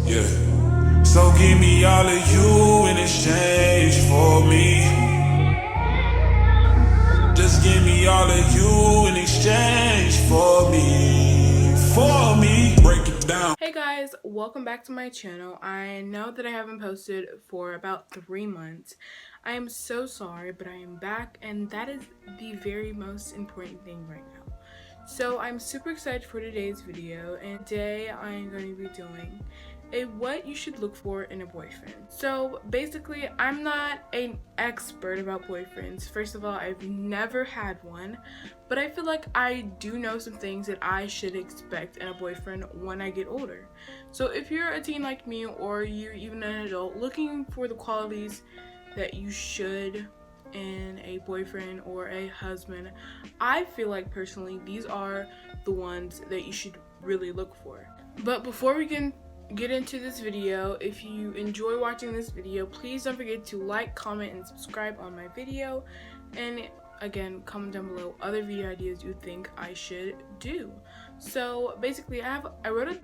Yeah. So give me all of you in exchange for me. Just give me all of you in exchange for me. For me. Break it down. Hey guys, welcome back to my channel. I know that I haven't posted for about 3 months. I am so sorry, but I am back, and that is the very most important thing right now. So I'm super excited for today's video, and today I am going to be doing a what you should look for in a boyfriend. So basically, I'm not an expert about boyfriends. First of all, I've never had one, but I feel like I do know some things that I should expect in a boyfriend when I get older. So if you're a teen like me, or you're even an adult looking for the qualities that you should in a boyfriend or a husband, I feel like personally these are the ones that you should really look for. But before we can get into this video, if you enjoy watching this video, please don't forget to like, comment, and subscribe on my video, and again, comment down below other video ideas you think I should do. So basically, I wrote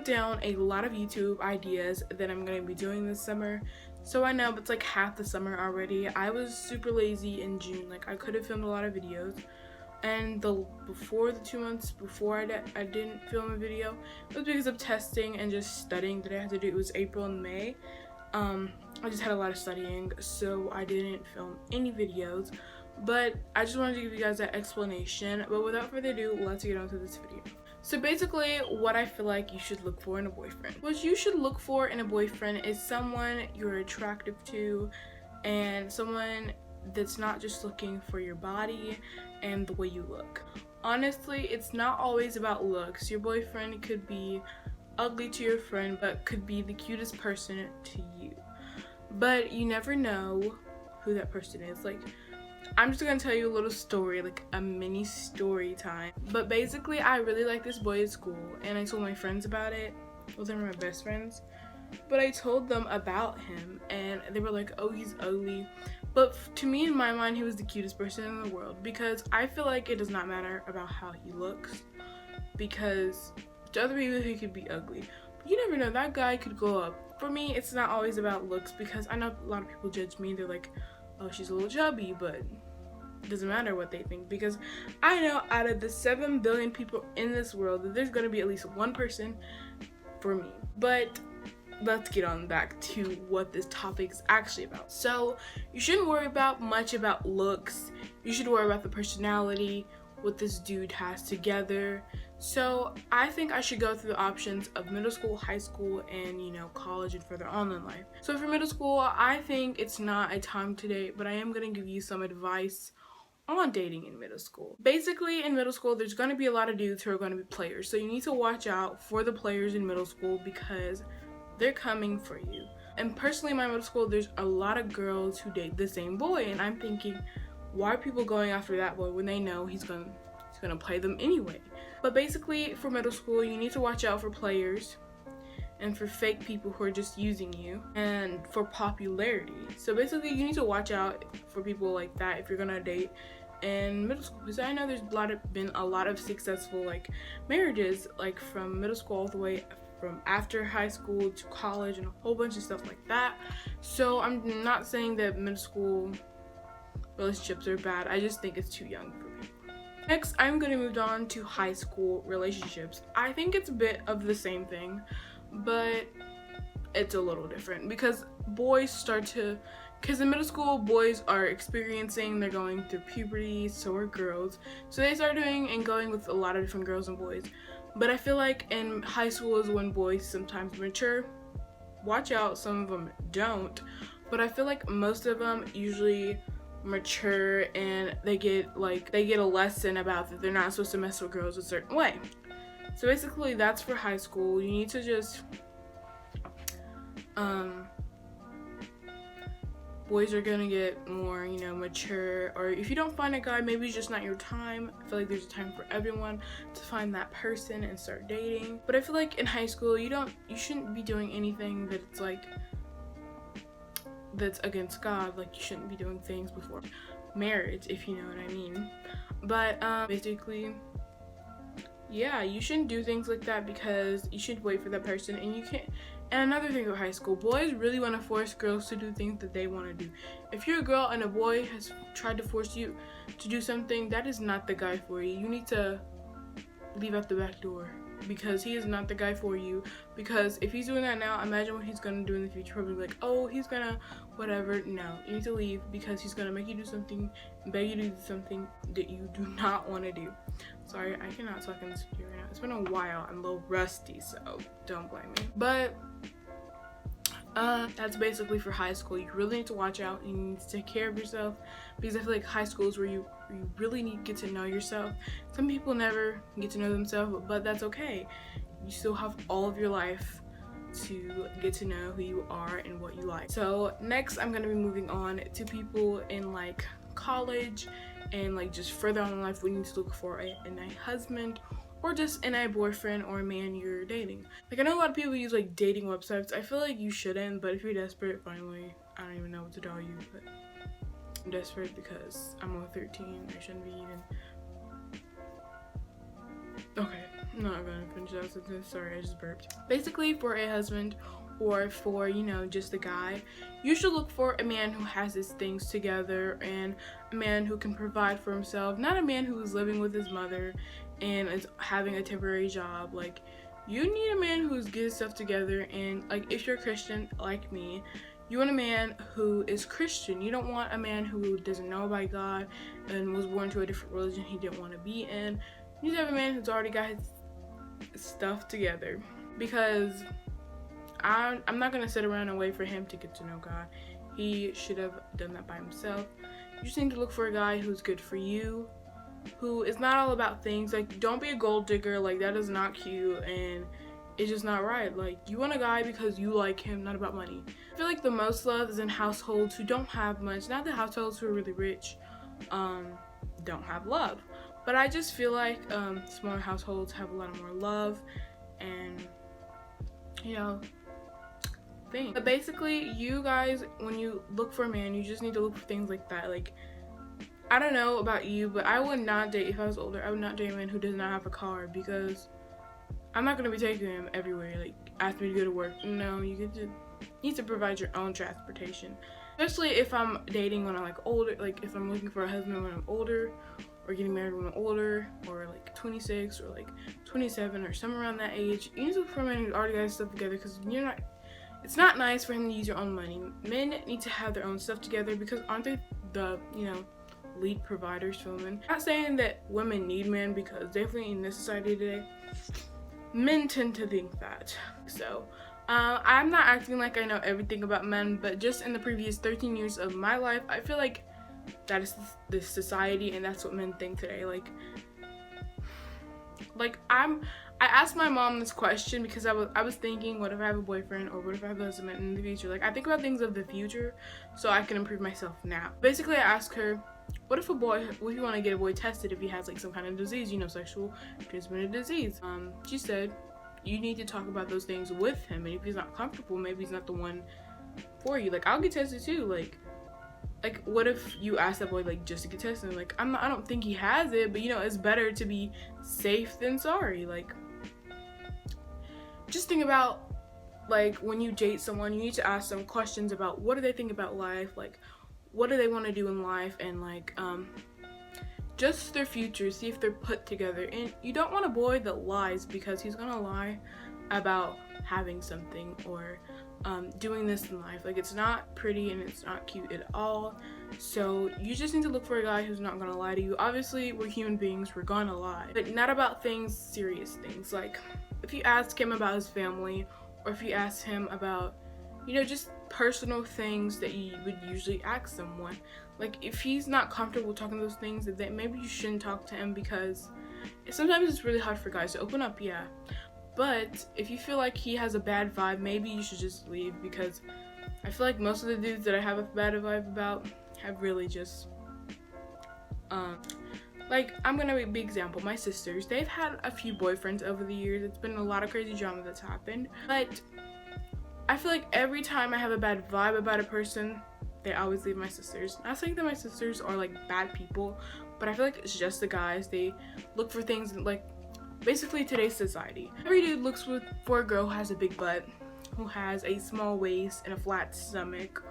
down a lot of YouTube ideas that I'm going to be doing this summer. So I know it's like half the summer already. I was super lazy in June. Like, I could have filmed a lot of videos, and before the 2 months before I didn't film a video, it was because of testing and just studying that I had to do. It was April and May. I just had a lot of studying, so I didn't film any videos, but I just wanted to give you guys that explanation. But without further ado, let's get on to this video. So basically, what I feel like you should look for in a boyfriend. What you should look for in a boyfriend is someone you're attractive to, and someone that's not just looking for your body and the way you look. Honestly, it's not always about looks. Your boyfriend could be ugly to your friend, but could be the cutest person to you. But you never know who that person is. Like, I'm just gonna tell you a little story, like a mini story time. But basically, I really like this boy at school, and I told my friends about it. Well, they were my best friends. But I told them about him, and they were like, oh, he's ugly. But to me, in my mind, he was the cutest person in the world, because I feel like it does not matter about how he looks, because to other people, he could be ugly. But you never know, that guy could go up. For me, it's not always about looks, because I know a lot of people judge me. They're like, oh, she's a little chubby, but it doesn't matter what they think, because I know out of the 7 billion people in this world that there's going to be at least one person for me. But let's get on back to what this topic is actually about. So you shouldn't worry much about looks. You should worry about the personality, what this dude has together. So I think I should go through the options of middle school, high school, and college and further on in life. So for middle school, I think it's not a time to date, but I am going to give you some advice on dating in middle school. Basically, in middle school, there's going to be a lot of dudes who are going to be players. So you need to watch out for the players in middle school, because they're coming for you. And personally, in my middle school, there's a lot of girls who date the same boy, and I'm thinking, why are people going after that boy when they know he's gonna play them anyway? But basically, for middle school, you need to watch out for players and for fake people who are just using you, and for popularity. So basically, you need to watch out for people like that if you're gonna date in middle school, because I know there's been a lot of successful marriages, from middle school all the way from after high school to college, and a whole bunch of stuff like that. So I'm not saying that middle school relationships are bad. I just think it's too young for me. Next, I'm going to move on to high school relationships. I think it's a bit of the same thing, but it's a little different, because in middle school, boys are they're going through puberty, so are girls. So they start doing and going with a lot of different girls and boys. But I feel like in high school is when boys sometimes mature. Watch out, some of them don't. But I feel like most of them usually mature, and they get a lesson about that they're not supposed to mess with girls a certain way. So basically, that's for high school. You need to just boys are gonna get more, mature, or if you don't find a guy, maybe it's just not your time. I feel like there's a time for everyone to find that person and start dating. But I feel like in high school, you shouldn't be doing anything that's against God. Like, you shouldn't be doing things before marriage, if you know what I mean. But basically, yeah, you shouldn't do things like that because you should wait for that person, and you can't. And another thing about high school, boys really want to force girls to do things that they want to do. If you're a girl and a boy has tried to force you to do something, that is not the guy for you. You need to leave out the back door, because he is not the guy for you. Because if he's doing that now, imagine what he's gonna do in the future. Probably like, oh, he's gonna whatever. No, you need to leave, because he's gonna make you do something, beg you to do something that you do not want to do. Sorry, I cannot talk in this video right now. It's been a while. I'm a little rusty, so don't blame me. But that's basically for high school. You really need to watch out. You need to take care of yourself, because I feel like high school is where you really need to get to know yourself. Some people never get to know themselves, but that's okay. You still have all of your life to get to know who you are and what you like. So next, I'm gonna be moving on to people in like college and like just further on in life. We need to look for a husband, or just in a boyfriend or a man you're dating. Like, I know a lot of people use like dating websites. I feel like you shouldn't, but if you're desperate, finally, I don't even know what to tell you, but I'm desperate because I'm only 13. I shouldn't be even. Okay, I'm not gonna finish that sentence. Sorry, I just burped. Basically, for a husband, or for, you know, just a guy, you should look for a man who has his things together, and a man who can provide for himself, not a man who is living with his mother and is having a temporary job. Like, you need a man who's get his stuff together. And like, if you're a Christian like me, you want a man who is Christian. You don't want a man who doesn't know about God and was born to a different religion he didn't want to be in. You need to have a man who's already got his stuff together, because I'm not gonna sit around and wait for him to get to know God. He should have done that by himself. You just need to look for a guy who's good for you, who is not all about things. Like, don't be a gold digger. Like, that is not cute, and it's just not right. Like, you want a guy because you like him, not about money. I feel like the most love is in households who don't have much. Not the households who are really rich don't have love, but I just feel like smaller households have a lot more love, and you know, things. But basically, you guys, when you look for a man, you just need to look for things like that. Like, I don't know about you, but I would not date, if I was older, I would not date a man who does not have a car, because I'm not going to be taking him everywhere. Like, ask me to go to work. No, you need to provide your own transportation. Especially if I'm dating when I'm like older, like if I'm looking for a husband when I'm older, or getting married when I'm older, or like 26 or like 27 or somewhere around that age. You need to look for a man who's already got his stuff together, because it's not nice for him to use your own money. Men need to have their own stuff together, because aren't they the, you know, lead providers for women? Not saying that women need men, because definitely in this society today, men tend to think that. So I'm not acting like I know everything about men, but just in the previous 13 years of my life, I feel like that is the society, and that's what men think today. Like I asked my mom this question because I was thinking, what if I have a boyfriend, or what if I have a husband in the future? Like, I think about things of the future so I can improve myself now. Basically, I asked her, what if you want to get a boy tested if he has like some kind of disease, you know, sexual transmitted disease? She said, you need to talk about those things with him, and if he's not comfortable, maybe he's not the one for you. Like, I'll get tested too. Like what if you ask that boy like just to get tested? Like, I don't think he has it, but you know, it's better to be safe than sorry. Like, just think about, like, when you date someone, you need to ask them questions about what do they think about life, like what do they want to do in life, and like just their future, see if they're put together. And you don't want a boy that lies, because he's gonna lie about having something or doing this in life. Like, it's not pretty and it's not cute at all. So you just need to look for a guy who's not gonna lie to you. Obviously, we're human beings, we're gonna lie, but not about things, serious things. Like, if you ask him about his family, or if you ask him about, you know, just personal things that you would usually ask someone. Like, if he's not comfortable talking those things, then maybe you shouldn't talk to him, because sometimes it's really hard for guys to open up, yeah. But if you feel like he has a bad vibe, maybe you should just leave, because I feel like most of the dudes that I have a bad vibe about have really just, like, I'm gonna be a big example. My sisters, they've had a few boyfriends over the years. It's been a lot of crazy drama that's happened. But I feel like every time I have a bad vibe about a person, they always leave my sisters. Not saying that my sisters are like bad people, but I feel like it's just the guys. They look for things like basically today's society. Every dude looks for a girl who has a big butt, who has a small waist and a flat stomach,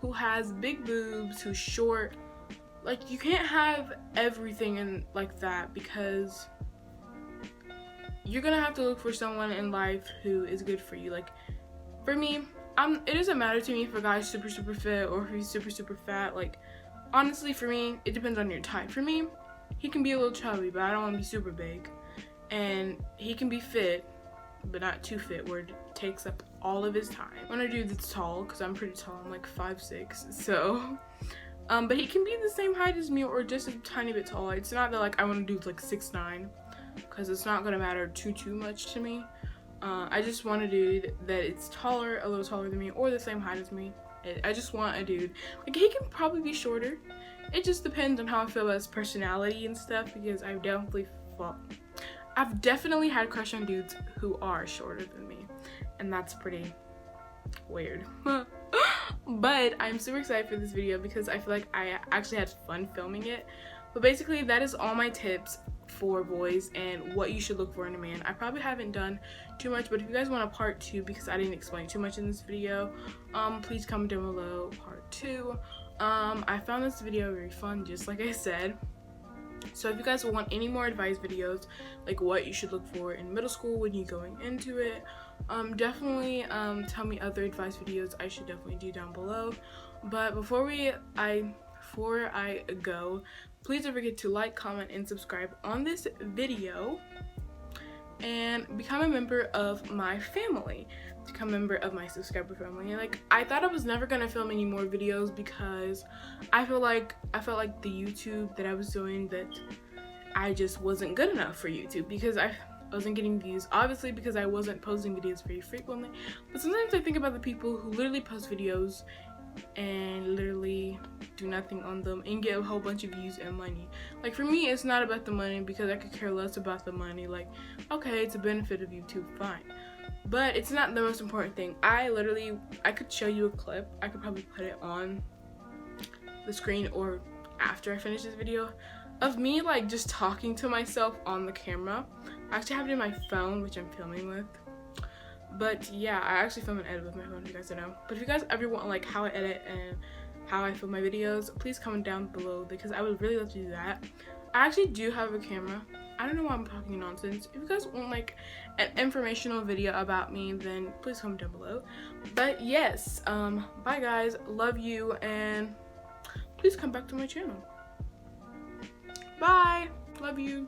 who has big boobs, who's short. Like, you can't have everything in like that, because you're gonna have to look for someone in life who is good for you. Like, for me, it doesn't matter to me if a guy's super fit or if he's super fat. Like, honestly, for me, it depends on your type. For me, he can be a little chubby, but I don't want to be super big. And he can be fit, but not too fit where it takes up all of his time. I want a dude that's tall, because I'm pretty tall. I'm like 5'6", so but he can be the same height as me or just a tiny bit taller. It's not that like I want to do like 6'9", because it's not gonna matter too much to me. I just want a dude that it's taller, a little taller than me, or the same height as me. I just want a dude, like, he can probably be shorter. It just depends on how I feel about his personality and stuff, because I've definitely had crush on dudes who are shorter than me, and that's pretty weird. But I'm super excited for this video because I feel like I actually had fun filming it. But basically, that is all my tips for boys and what you should look for in a man. I probably haven't done too much, but if you guys want a part 2 because I didn't explain too much in this video, please comment down below part 2. I found this video very fun, just like I said. So if you guys want any more advice videos, like what you should look for in middle school when you're going into it, definitely tell me other advice videos I should definitely do down below. But before I go, please don't forget to like, comment, and subscribe on this video and become a member of my family, become a member of my subscriber family. And like, I thought I was never gonna film any more videos because I felt like the YouTube that I was doing, that I just wasn't good enough for YouTube, because I wasn't getting views, obviously because I wasn't posting videos very frequently. But sometimes I think about the people who literally post videos and literally do nothing on them and get a whole bunch of views and money. Like, for me, it's not about the money, because I could care less about the money. Like, okay, it's a benefit of YouTube, fine, but it's not the most important thing. I could show you a clip. I could probably put it on the screen or after I finish this video, of me like just talking to myself on the camera. I actually have it in my phone, which I'm filming with. But yeah, I actually film and edit with my phone, if you guys don't know. But if you guys ever want like how I edit and how I film my videos, please comment down below, because I would really love to do that. I actually do have a camera. I don't know why I'm talking nonsense. If you guys want like an informational video about me, then please comment down below. But yes, bye guys, love you, and please come back to my channel. Bye, love you.